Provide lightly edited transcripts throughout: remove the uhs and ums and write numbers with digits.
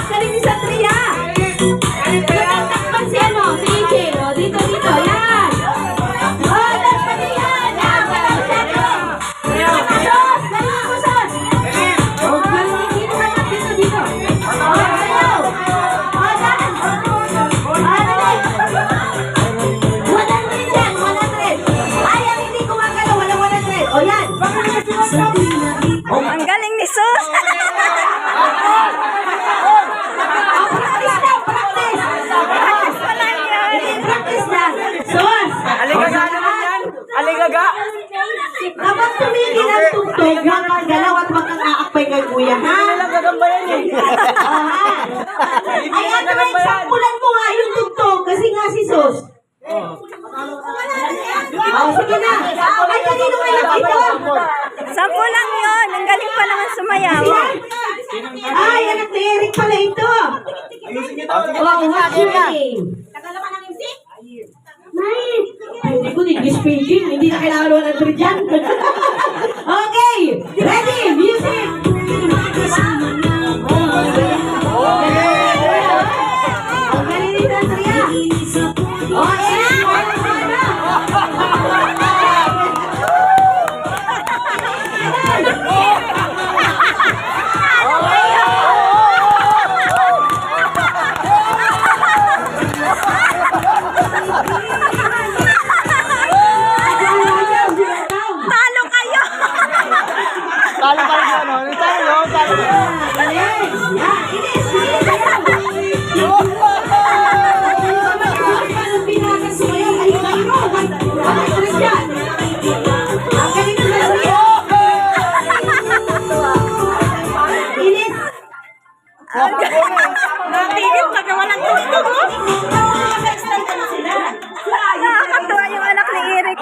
galing ni Sandria. Takpan si ano, si EJ. O, dito, dito. Yan. O, takpan niya yan. Yan, galing si ano. Sos, galing mo, Sos. O, galing ni Kino. Dito, dito. O, sayaw. O, dan. O, dali. 100 yan, 100. Ay, ang hindi gumagalaw, walang 100. O, yan. Ang galing ni Sus. Aligaga naman yan. Aligaga. Kapag tumigil ang tugtog, huwag kang galaw at huwag kang aakpay kay kuya, ha? Hindi lang gagamba yan eh. Ay, ano ba, sakpulan mo nga yung tugtog kasi nga si Sos. Sige na. Ay, kanino kayo ito? 10 lang yun. Ang galing pa naman sumayaw. Ay, anak ni Eric pala ito. Oh, what's your name? Nice. Hindi ko English speaking. Hindi na kailangan 100 dyan. Okay. Ready? Music. Ang galing ni Sandria. Oh, Eric. Talo kayo. Talo pa rin ano? Talo, talo. Natigil pag walang gusto mo. Nakakatuwa yung anak ni Eric.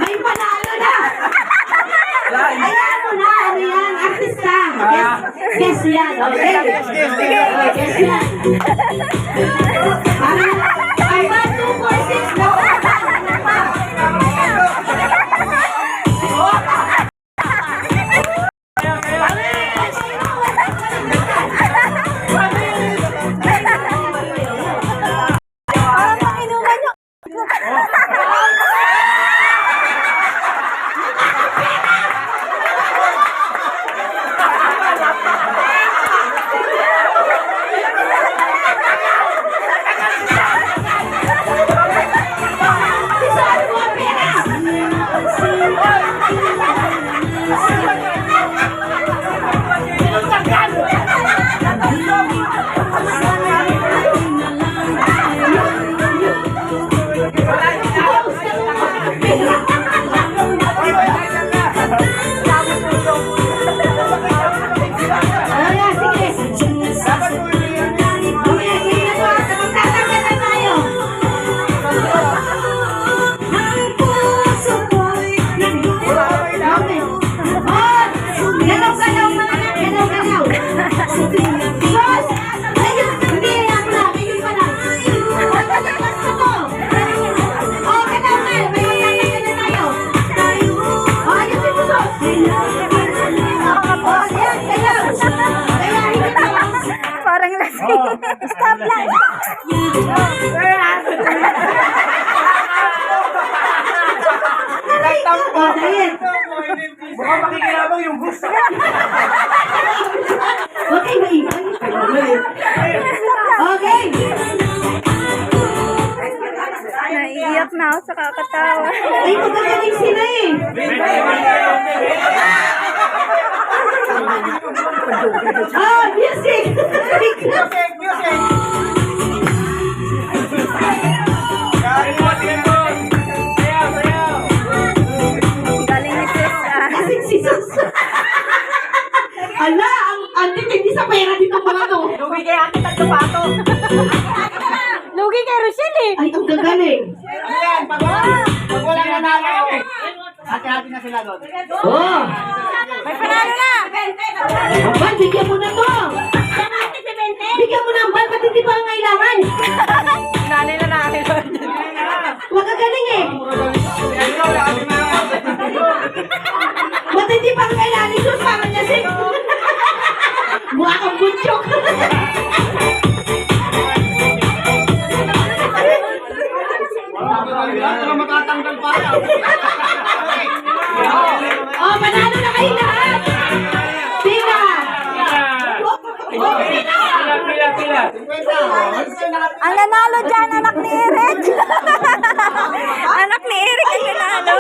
May panalo na! Ayan mo na! Ano yan? Artista! Guess yan! Okay? Guess yan! Ay, 1, 2, 4, 6 na! Parang pakinuman nyo. Parang lasing. Stop lang. Nagtampo. Baka makikilabang yung gusto. Okay, maingay. Okay. Naiiyak na ako sa kakatawa. Ay, magagaling sila eh. Oh, music! Music, music. Galing ni Sis. Kasing si Sus. Ala, ang titindi sa pera dito mga to. Lugi kaya kita tupato. Lugi kay Rochelle eh. Ay, ang gagaling. Ano yan? Pag walang nanalo. Hati-hati na sila doon. Oh. May panalo na. Bal, bigyan mo na to. Bigyan mo na ang bal, pati di pa ang kailangan. Nanay na namin. Huwag ka galing eh. Pati di pa ang kailangan. Sus, parang